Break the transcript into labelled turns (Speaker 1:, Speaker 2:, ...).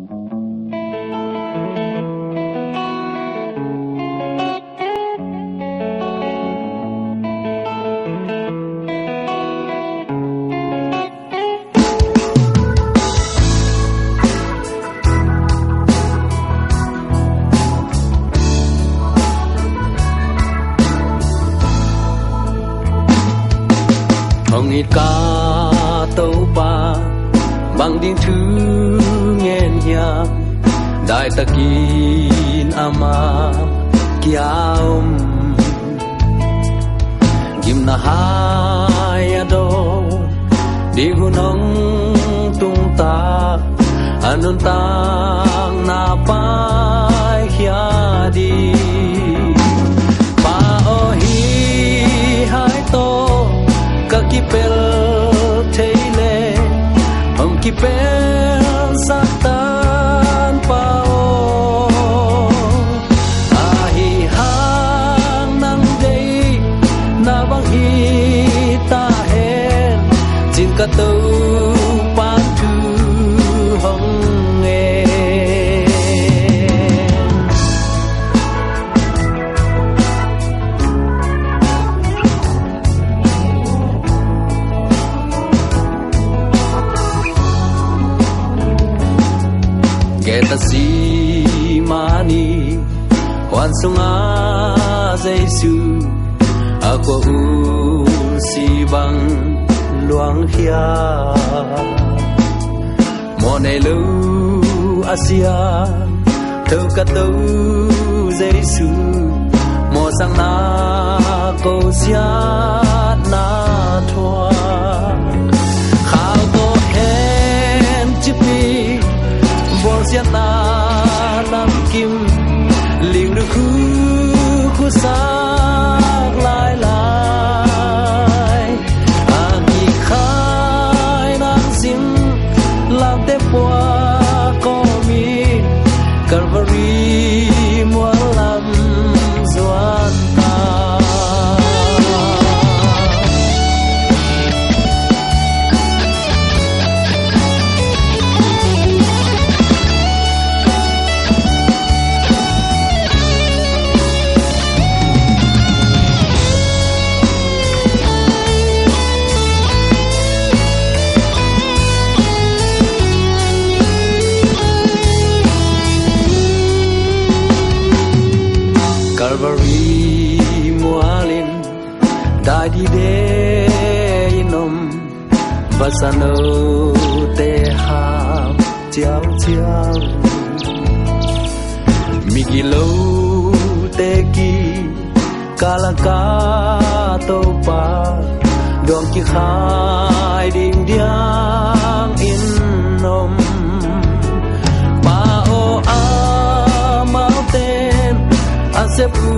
Speaker 1: hồng ít ca tàu ba bằng tiếng thứ nghe nhạc đại ta kin ama kiaum kim na hai ado di gunung tung ta anun tang na pai hiadi pa o hi hai to kakipel theile hong kipel satan pao ahi hang nang dei na bang hi ta hen jin ka tu pan thu hong nghe ta si mani wan sunga Giêsu ako u si bang luang hia mo nei lu asia thâu ka tu Giêsu mo sang na ko sia na thua khao to hen chipi bol sia na nam kim ling du khu sa lai lai ami khai nam sim lam te pua ko mi Calvary mua lam zuan ta Calvary mualin dadi de inom basano te ha chiao chiao migilo te ki kalaka to pa dong ki khai ding diang inom pa o a mountain Asepu